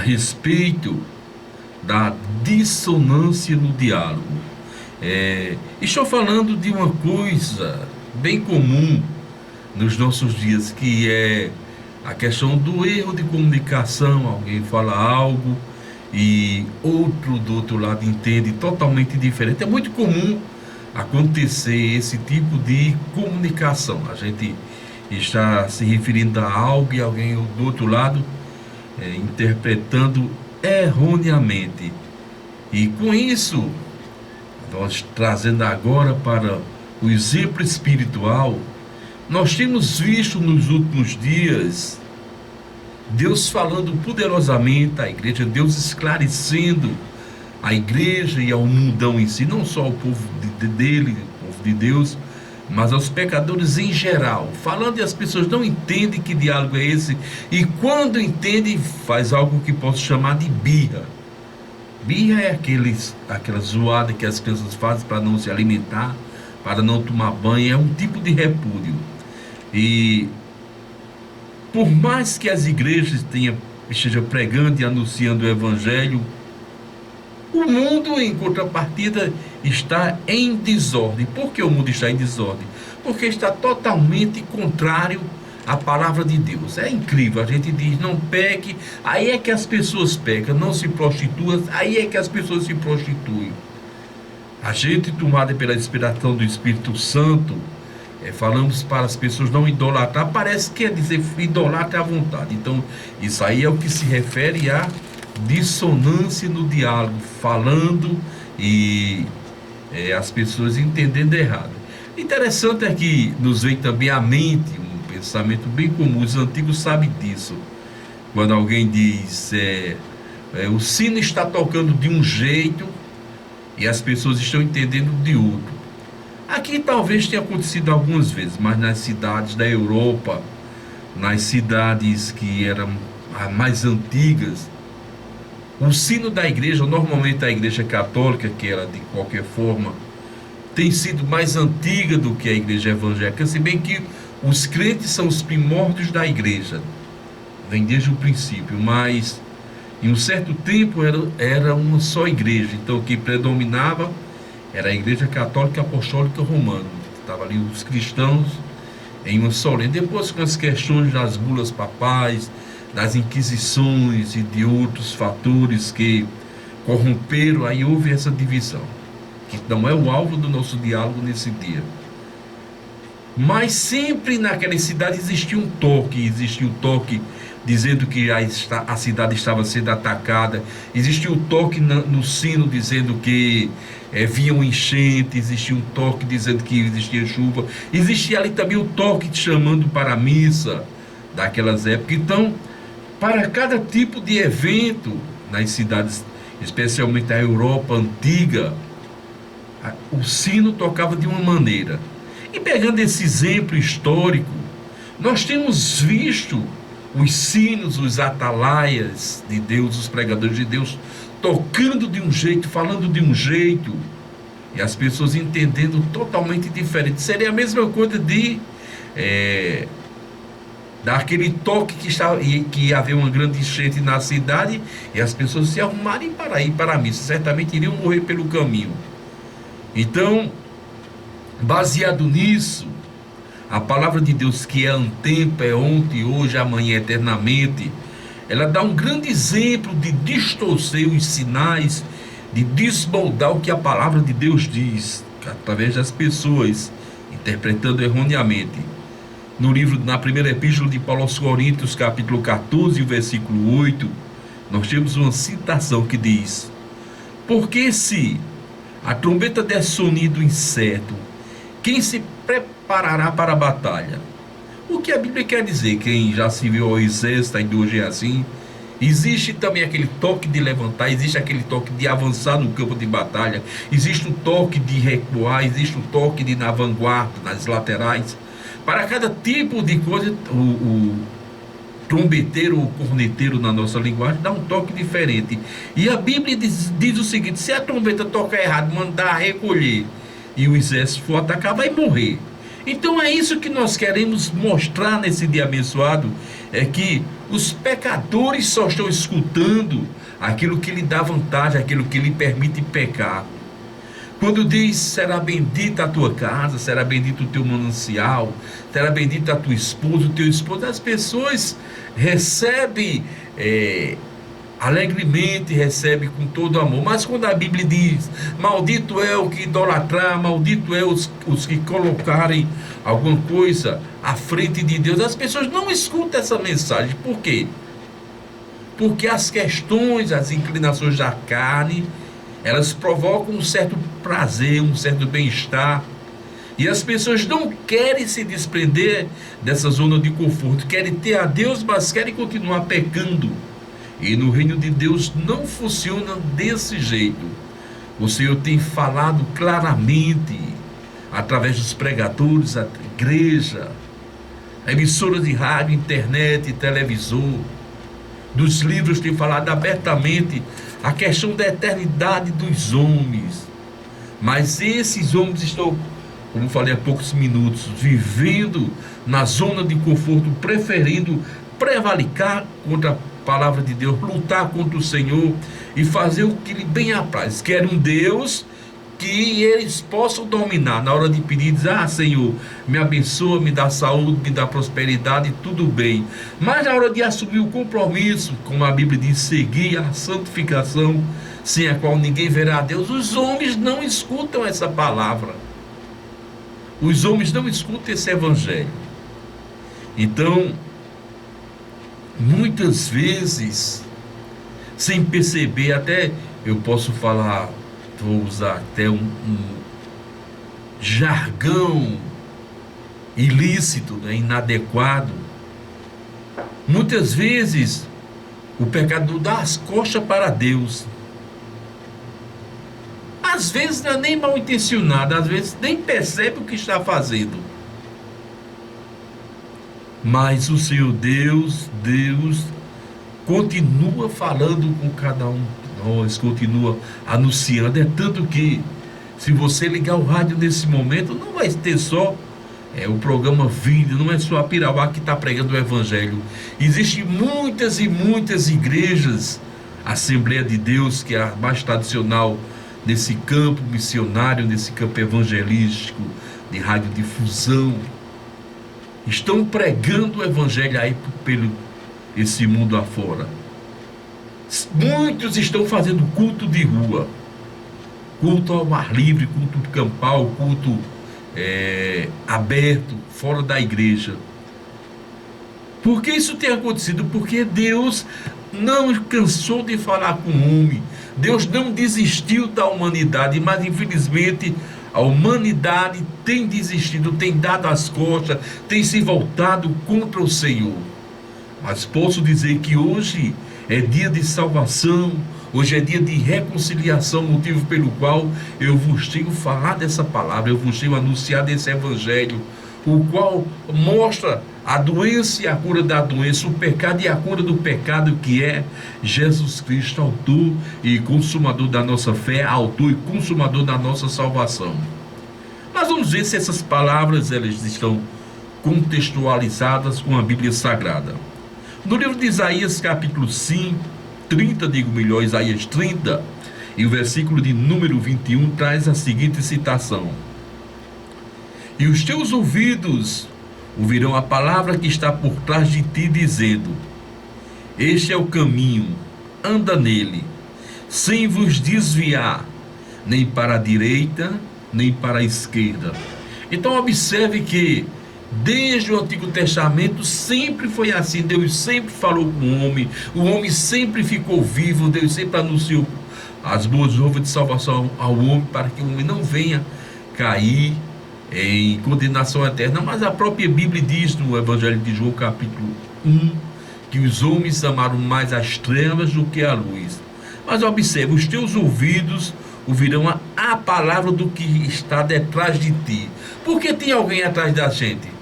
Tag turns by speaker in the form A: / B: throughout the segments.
A: respeito da dissonância no diálogo. Estou falando de uma coisa bem comum nos nossos dias, que é a questão do erro de comunicação. Alguém fala algo e outro do outro lado entende totalmente diferente. É muito comum acontecer esse tipo de comunicação. A gente está se referindo a algo e alguém do outro lado interpretando erroneamente. E com isso, nós trazendo agora para o exemplo espiritual, nós temos visto nos últimos dias Deus falando poderosamente à igreja, Deus esclarecendo a igreja e ao mundão em si, não só ao povo dele, o povo de Deus, mas aos pecadores em geral, falando, e as pessoas não entendem que diálogo é esse, e quando entendem, faz algo que posso chamar de birra. Birra é aquela zoada que as pessoas fazem para não se alimentar, para não tomar banho, é um tipo de repúdio. E por mais que as igrejas estejam pregando e anunciando o evangelho, o mundo, em contrapartida, está em desordem. Por que o mundo está em desordem? Porque está totalmente contrário à palavra de Deus. É incrível, a gente diz, não peque, aí é que as pessoas pecam, não se prostituam, aí é que as pessoas se prostituem. A gente, tomada pela inspiração do Espírito Santo, falamos para as pessoas não idolatrar, parece que quer dizer idolatra à vontade. Então, isso aí é o que se refere a dissonância no diálogo, falando e as pessoas entendendo errado. Interessante é que nos vem também à mente um pensamento bem comum, os antigos sabem disso. Quando alguém diz, o sino está tocando de um jeito e as pessoas estão entendendo de outro. Aqui talvez tenha acontecido algumas vezes, mas nas cidades da Europa, nas cidades que eram mais antigas, o sino da igreja, normalmente a igreja católica, que era de qualquer forma, tem sido mais antiga do que a igreja evangélica, se bem que os crentes são os primórdios da igreja, vem desde o princípio, mas em um certo tempo era uma só igreja, então o que predominava era a igreja católica apostólica romana, estava ali os cristãos em uma só lei. Depois, com as questões das bulas papais, das inquisições e de outros fatores que corromperam, aí houve essa divisão, que não é o alvo do nosso diálogo nesse dia. Mas sempre naquela cidade existia um toque dizendo que a cidade estava sendo atacada, existia um toque no sino dizendo que vinham enchentes, existia um toque dizendo que existia chuva, existia ali também o toque chamando para a missa daquelas épocas. Então, para cada tipo de evento nas cidades, especialmente a Europa antiga, o sino tocava de uma maneira. E pegando esse exemplo histórico, nós temos visto os sinos, os atalaias de Deus, os pregadores de Deus, tocando de um jeito, falando de um jeito, e as pessoas entendendo totalmente diferente. Seria a mesma coisa de daquele toque que ia haver uma grande enchente na cidade e as pessoas se arrumarem para ir para a missa, certamente iriam morrer pelo caminho. Então, baseado nisso, a palavra de Deus, que é antempo, é ontem, hoje, amanhã, eternamente, ela dá um grande exemplo de distorcer os sinais, de desmoldar o que a palavra de Deus diz, através das pessoas, interpretando erroneamente. No livro, na primeira epístola de Paulo aos Coríntios, capítulo 14, versículo 8, nós temos uma citação que diz: porque se a trombeta der sonido incerto, quem se preparará para a batalha? O que a Bíblia quer dizer? Quem já se viu ao exército, ainda hoje é assim. Existe também aquele toque de levantar, existe aquele toque de avançar no campo de batalha, existe um toque de recuar, existe um toque de ir na vanguarda, nas laterais. Para cada tipo de coisa, o trombeteiro ou corneteiro, na nossa linguagem, dá um toque diferente. E a Bíblia diz o seguinte: se a trombeta tocar errado, mandar recolher, e o exército for atacar, vai morrer. Então é isso que nós queremos mostrar nesse dia abençoado, é que Os pecadores só estão escutando aquilo que lhe dá vantagem, aquilo que lhe permite pecar. Quando diz: será bendita a tua casa, será bendito o teu manancial, será bendita a tua esposa, o teu esposo, as pessoas recebem alegremente, recebem com todo amor. Mas quando a Bíblia diz: maldito é o que idolatrar, maldito é os que colocarem alguma coisa à frente de Deus, as pessoas não escutam essa mensagem. Por quê? Porque as questões, as inclinações da carne, elas provocam um certo prazer, um certo bem-estar. E as pessoas não querem se desprender dessa zona de conforto, querem ter a Deus, mas querem continuar pecando. E no reino de Deus não funciona desse jeito. O Senhor tem falado claramente, através dos pregadores, a igreja, a emissora de rádio, internet, televisor, dos livros, tem falado abertamente a questão da eternidade dos homens. Mas esses homens estão, como falei há poucos minutos, vivendo na zona de conforto, preferindo prevaricar contra a palavra de Deus, lutar contra o Senhor e fazer o que lhe bem apraz. Querem um Deus que eles possam dominar. Na hora de pedir, diz: ah, Senhor, me abençoa, me dá saúde, me dá prosperidade, tudo bem. Mas na hora de assumir o compromisso, como a Bíblia diz, seguir a santificação, sem a qual ninguém verá a Deus, os homens não escutam essa palavra. Os homens não escutam esse evangelho. Então, muitas vezes, sem perceber, até eu posso falar, vou usar até um jargão ilícito, né, inadequado. Muitas vezes o pecador dá as costas para Deus. Às vezes não é nem mal intencionado, às vezes nem percebe o que está fazendo. Mas o Senhor Deus continua falando com cada um de nós, continua anunciando. É tanto que, se você ligar o rádio nesse momento, não vai ter só o programa Vida, não é só a Pirauá que está pregando o Evangelho. Existem muitas e muitas igrejas, Assembleia de Deus, que é a mais tradicional nesse campo missionário, nesse campo evangelístico, de radiodifusão, estão pregando o Evangelho aí pelo esse mundo afora. Muitos estão fazendo culto de rua, culto ao ar livre, culto campal, culto aberto, fora da igreja. Por que isso tem acontecido? Porque Deus não cansou de falar com o homem. Deus não desistiu da humanidade, mas infelizmente a humanidade tem desistido, tem dado as costas, tem se voltado contra o Senhor. Mas posso dizer que hoje é dia de salvação, hoje é dia de reconciliação, motivo pelo qual eu vos tenho falado dessa palavra, eu vos tenho anunciado esse evangelho, o qual mostra a doença e a cura da doença, o pecado e a cura do pecado, que é Jesus Cristo, autor e consumador da nossa fé, autor e consumador da nossa salvação. Mas vamos ver se essas palavras elas estão contextualizadas com a Bíblia Sagrada. No livro de Isaías, capítulo 5, 30, digo melhor, Isaías 30, e o versículo de número 21 traz a seguinte citação: e os teus ouvidos ouvirão a palavra que está por trás de ti, dizendo: este é o caminho, anda nele, sem vos desviar, nem para a direita, nem para a esquerda. Então observe que desde o Antigo Testamento sempre foi assim. Deus sempre falou com o homem sempre ficou vivo, Deus sempre anunciou as boas novas de salvação ao homem, para que o homem não venha cair em condenação eterna. Mas a própria Bíblia diz no Evangelho de João, capítulo 1, que os homens amaram mais as trevas do que a luz. Mas observe, os teus ouvidos ouvirão a palavra do que está detrás de ti. Por que tem alguém atrás da gente?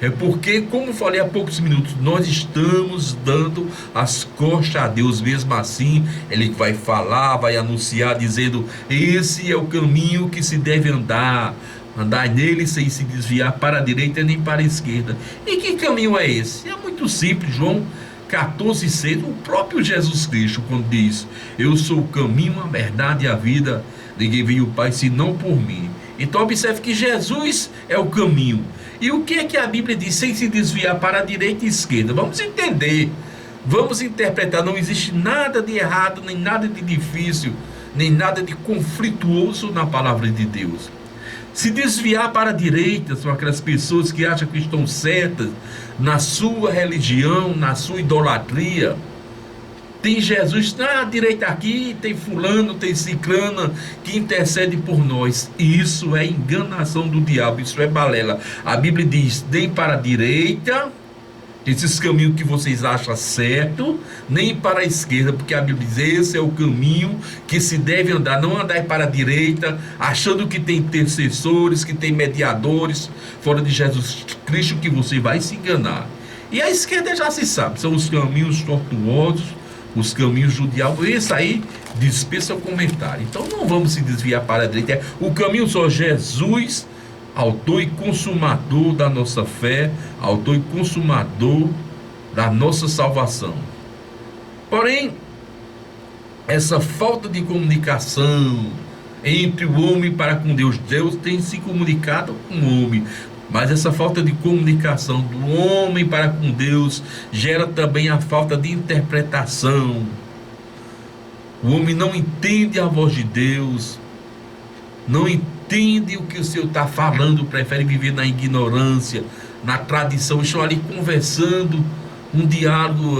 A: É porque, como falei há poucos minutos, nós estamos dando as costas a Deus. Mesmo assim, Ele vai falar, vai anunciar, dizendo: esse é o caminho que se deve andar nele sem se desviar para a direita nem para a esquerda. E que caminho é esse? É muito simples. João 14:6, o próprio Jesus Cristo, quando diz: eu sou o caminho, a verdade e a vida, ninguém veio ao Pai senão por mim. Então observe que Jesus é o caminho. E o que é que a Bíblia diz, sem se desviar para a direita e esquerda? Vamos entender, vamos interpretar. Não existe nada de errado, nem nada de difícil, nem nada de conflituoso na palavra de Deus. Se desviar para a direita são aquelas pessoas que acham que estão certas na sua religião, na sua idolatria. Tem Jesus na direita aqui, tem fulano, tem ciclana que intercede por nós. Isso é enganação do diabo, isso é balela. A Bíblia diz: nem para a direita, esses caminhos que vocês acham certo, nem para a esquerda, porque a Bíblia diz: esse é o caminho que se deve andar. Não andar para a direita, achando que tem intercessores, que tem mediadores, fora de Jesus Cristo, que você vai se enganar. E a esquerda já se sabe, são os caminhos tortuosos, os caminhos do diabo. Esse aí dispensa o comentário. Então não vamos se desviar para a direita. O caminho só Jesus, autor e consumador da nossa fé, autor e consumador da nossa salvação. Porém, essa falta de comunicação entre o homem para com Deus, Deus tem se comunicado com o homem, mas essa falta de comunicação do homem para com Deus gera também a falta de interpretação. O homem não entende a voz de Deus, não entende o que o Senhor está falando, prefere viver na ignorância, na tradição. Estão ali conversando, um diálogo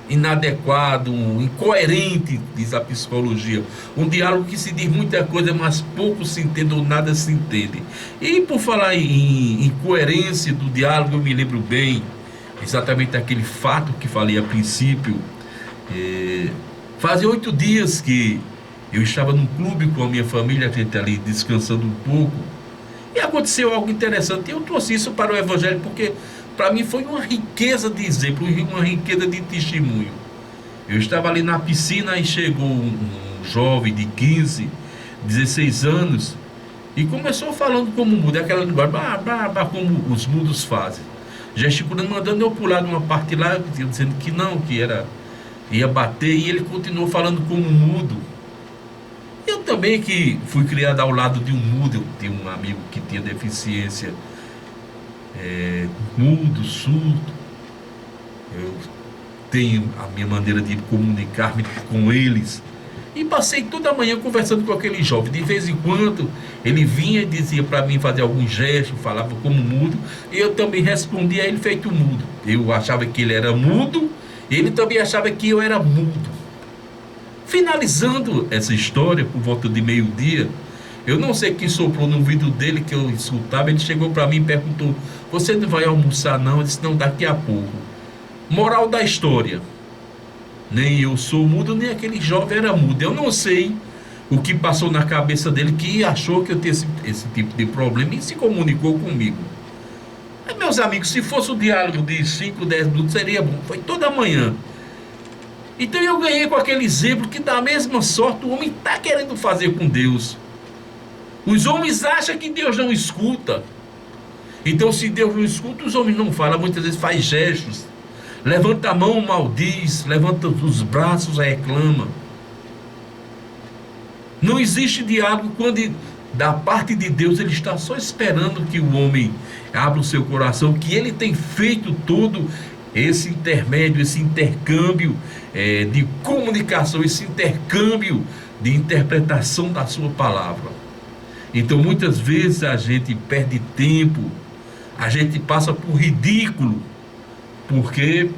A: inadequado, incoerente, diz a psicologia. Um diálogo que se diz muita coisa, mas pouco se entende ou nada se entende. E por falar em incoerência do diálogo, eu me lembro bem exatamente daquele fato que falei a princípio. Fazia 8 dias que eu estava num clube com a minha família, a gente ali descansando um pouco, e aconteceu algo interessante. Eu trouxe isso para o Evangelho porque para mim foi uma riqueza de exemplo, uma riqueza de testemunho. Eu estava ali na piscina e chegou um jovem de 15, 16 anos e começou falando como mudo, aquela linguagem, como os mudos fazem, gesticulando, mandando eu pular de uma parte lá, dizendo que não, que ia bater, e ele continuou falando como mudo. Eu também, que fui criado ao lado de um mudo, eu tinha um amigo que tinha deficiência, mudo, surdo. Eu tenho a minha maneira de comunicar-me com eles, e passei toda a manhã conversando com aquele jovem. De vez em quando ele vinha e dizia para mim fazer algum gesto, falava como mudo, e eu também respondia a ele feito mudo. Eu achava que ele era mudo, ele também achava que eu era mudo. Finalizando essa história, por volta de meio-dia, eu não sei quem soprou no ouvido dele que eu escutava. Ele chegou para mim e perguntou: você não vai almoçar não? Eu disse: não, daqui a pouco. Moral da história: nem eu sou mudo, nem aquele jovem era mudo. Eu não sei o que passou na cabeça dele, que achou que eu tinha esse tipo de problema e se comunicou comigo. Mas, meus amigos, se fosse o diálogo de 5, 10 minutos seria bom. Foi toda manhã. Então eu ganhei com aquele exemplo que da mesma sorte o homem está querendo fazer com Deus. Os homens acham que Deus não escuta. Então, se Deus não escuta, os homens não falam. Muitas vezes faz gestos, levanta a mão, maldiz, levanta os braços, reclama. Não existe diálogo quando da parte de Deus ele está só esperando que o homem abra o seu coração, que ele tem feito todo esse intermédio, esse intercâmbio de comunicação, esse intercâmbio de interpretação da sua palavra. Então muitas vezes a gente perde tempo, a gente passa por ridículo, porque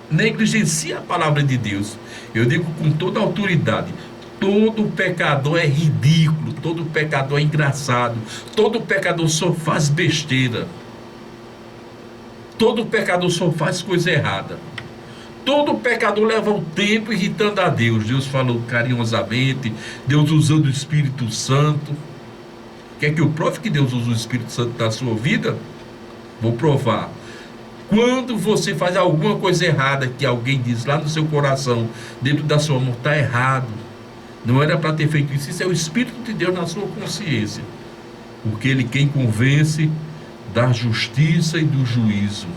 A: negligencia a palavra de Deus. Eu digo com toda a autoridade: todo pecador é ridículo, todo pecador é engraçado, todo pecador só faz besteira, todo pecador só faz coisa errada, todo pecador leva o tempo irritando a Deus. Deus falou carinhosamente, Deus usando o Espírito Santo. Quer que eu prove que Deus usa o Espírito Santo na sua vida? Vou provar. Quando você faz alguma coisa errada, que alguém diz lá no seu coração, dentro da sua mão, está errado, não era para ter feito isso, isso é o Espírito de Deus na sua consciência, porque Ele quem convence da justiça e do juízo.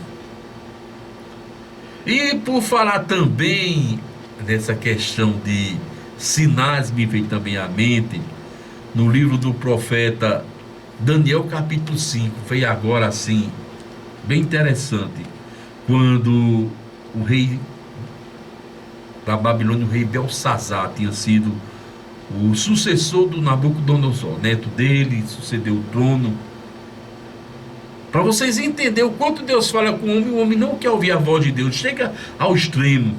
A: E por falar também nessa questão de sinais, me veio também à mente, no livro do profeta Daniel, capítulo 5, veio agora assim, bem interessante, quando o rei da Babilônia, o rei Belsazar, tinha sido o sucessor do Nabucodonosor, neto dele, sucedeu o trono. Para vocês entenderem o quanto Deus fala com o homem não quer ouvir a voz de Deus, chega ao extremo.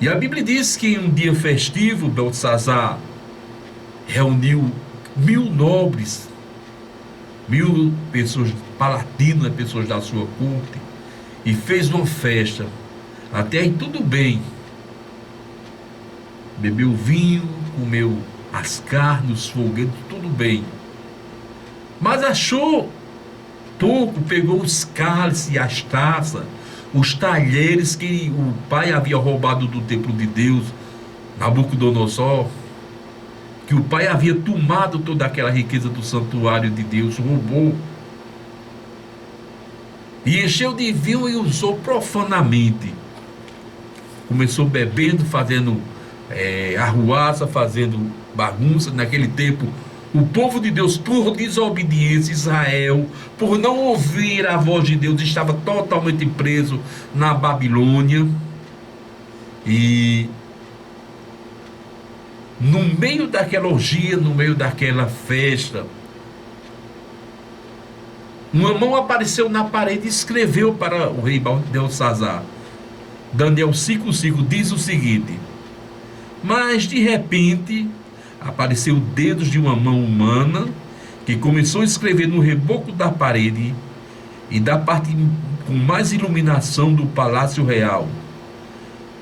A: E a Bíblia diz que em um dia festivo, Belsazar reuniu 1000 nobres, 1000 pessoas palatinas, pessoas da sua corte, e fez uma festa. Até aí tudo bem. Bebeu vinho, comeu as carnes, os folguedos, tudo bem. Mas achou pouco, pegou os cálices e as taças, os talheres que o pai havia roubado do templo de Deus, Nabucodonosor, que o pai havia tomado toda aquela riqueza do santuário de Deus, roubou. E encheu de vinho e usou profanamente. Começou bebendo, fazendo arruaça, fazendo bagunça. Naquele tempo, o povo de Deus, por desobediência, Israel, por não ouvir a voz de Deus, estava totalmente preso na Babilônia. E no meio daquela orgia, no meio daquela festa, uma mão apareceu na parede e escreveu para o rei Belsazar. Daniel 5,5 diz o seguinte: mas de repente apareceu dedos de uma mão humana que começou a escrever no reboco da parede e da parte com mais iluminação do palácio real.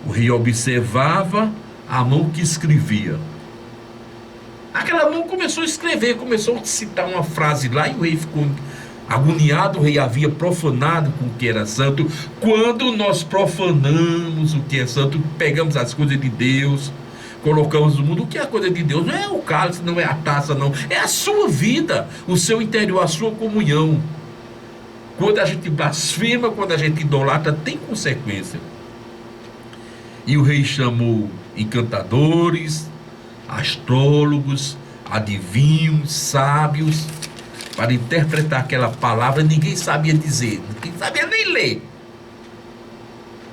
A: O rei observava a mão que escrevia. Aquela mão começou a escrever, começou a citar uma frase lá, e o rei ficou agoniado. O rei havia profanado com o que era santo. Quando nós profanamos o que é santo, pegamos as coisas de Deus, colocamos no mundo. O que é a coisa de Deus? Não é o cálice, não é a taça, não. É a sua vida, o seu interior, a sua comunhão. Quando a gente blasfema, quando a gente idolatra, tem consequência. E o rei chamou encantadores, astrólogos, adivinhos, sábios, para interpretar aquela palavra. Ninguém sabia dizer, ninguém sabia nem ler.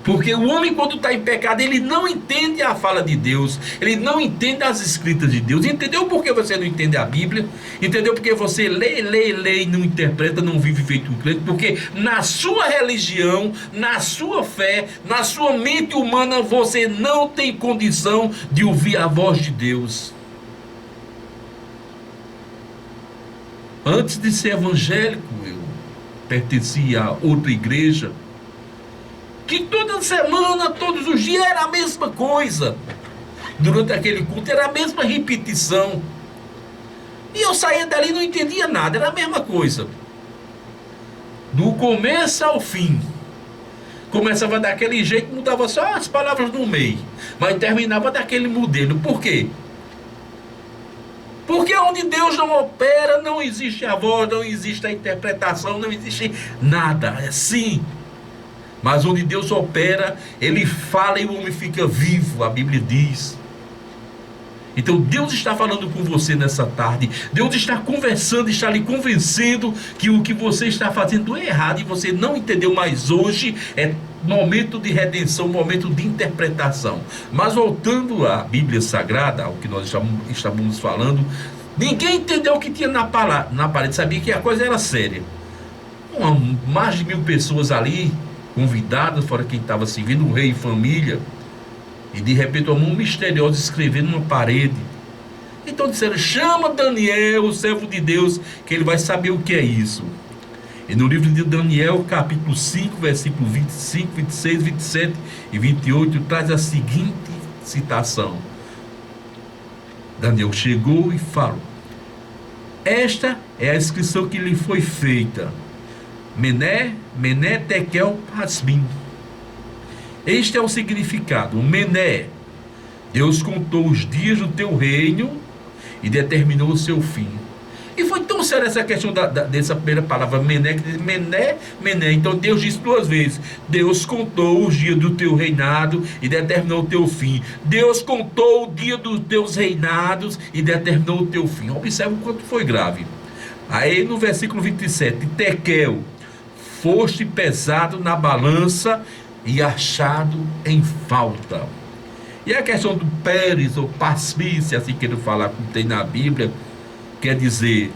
A: Porque o homem, quando está em pecado, ele não entende a fala de Deus, ele não entende as escritas de Deus. Entendeu por que você não entende a Bíblia? Entendeu porque você lê e não interpreta, não vive feito um crente? Porque na sua religião, na sua fé, na sua mente humana, você não tem condição de ouvir a voz de Deus. Antes de ser evangélico, eu pertencia a outra igreja, que toda semana, todos os dias era a mesma coisa. Durante aquele culto era a mesma repetição. E eu saía dali e não entendia nada, era a mesma coisa. Do começo ao fim. Começava daquele jeito, mudava só as palavras no meio, mas terminava daquele modelo. Por quê? Porque onde Deus não opera, não existe a voz, não existe a interpretação, não existe nada. É assim. Mas onde Deus opera, Ele fala e o homem fica vivo, a Bíblia diz. Então Deus está falando com você nessa tarde. Deus está conversando, está lhe convencendo que o que você está fazendo é errado e você não entendeu. Mas hoje é momento de redenção, momento de interpretação. Mas voltando à Bíblia Sagrada, ao que nós estávamos falando, ninguém entendeu o que tinha na parede, sabia que a coisa era séria. Mais de 1000 pessoas ali, convidados, fora quem estava servindo, o rei e família, e de repente uma mão misteriosa escrevendo numa parede. Então disseram: chama Daniel, o servo de Deus, que ele vai saber o que é isso. E no livro de Daniel, capítulo 5, versículo 25, 26, 27 e 28, traz a seguinte citação. Daniel chegou e falou: esta é a inscrição que lhe foi feita. Mené, Tekel, Parsim. Este é o significado. Mené: Deus contou os dias do teu reino e determinou o seu fim. E foi tão tão séria essa questão dessa primeira palavra, mené, que diz mené, mené. Então Deus disse duas vezes: Deus contou os dias do teu reinado e determinou o teu fim. Deus contou o dia dos teus reinados e determinou o teu fim. Observe o quanto foi grave. Aí no versículo 27, Tekel, foste pesado na balança e achado em falta. E a questão do Pérez, ou Pasmi, se assim quero falar, como tem na Bíblia, quer dizer,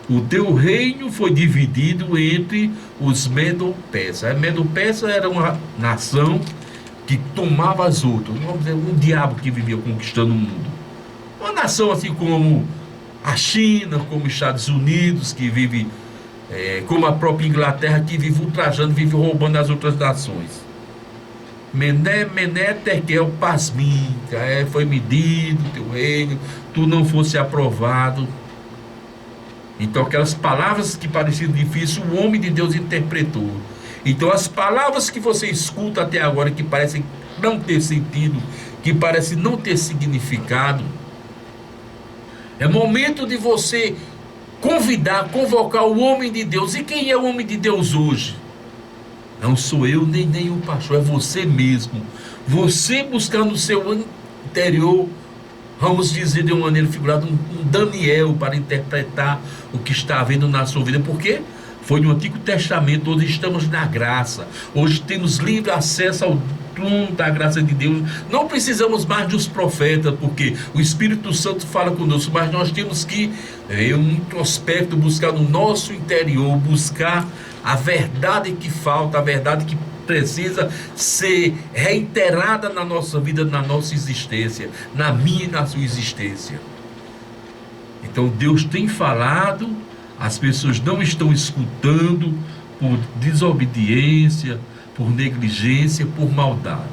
A: o teu reino foi dividido entre os Medo-Persas. Medo-Persa era uma nação que tomava as outras, vamos dizer, um diabo que vivia conquistando o mundo. Uma nação assim como a China, como os Estados Unidos, que vive, como a própria Inglaterra, que vive ultrajando, vive roubando as outras nações. Mené, Mené, Tekel, Pasmim, foi medido o teu reino, tu não fosse aprovado. Então aquelas palavras que pareciam difíceis, o homem de Deus interpretou. Então as palavras que você escuta até agora, que parecem não ter sentido, que parecem não ter significado, é momento de você convocar o homem de Deus. E quem é o homem de Deus hoje? Não sou eu nem o pastor, é você mesmo. Você buscar no seu interior, vamos dizer de uma maneira figurada, um Daniel para interpretar o que está havendo na sua vida. Por quê? Foi no Antigo Testamento, hoje estamos na graça. Hoje temos livre acesso ao trono da graça de Deus. Não precisamos mais dos profetas, porque o Espírito Santo fala conosco, mas nós temos que, um introspecto, buscar no nosso interior, buscar a verdade que falta, a verdade que precisa ser reiterada na nossa vida, na nossa existência, na minha e na sua existência. Então Deus tem falado, as pessoas não estão escutando por desobediência, por negligência, por maldade.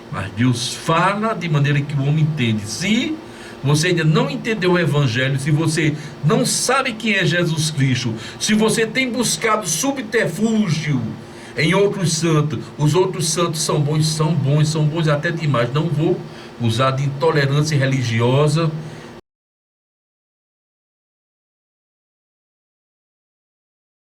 A: Mas Deus fala de maneira que o homem entende. Se você ainda não entendeu o Evangelho, se você não sabe quem é Jesus Cristo, se você tem buscado subterfúgio em outros santos, os outros santos são bons até demais. Não vou usar de intolerância religiosa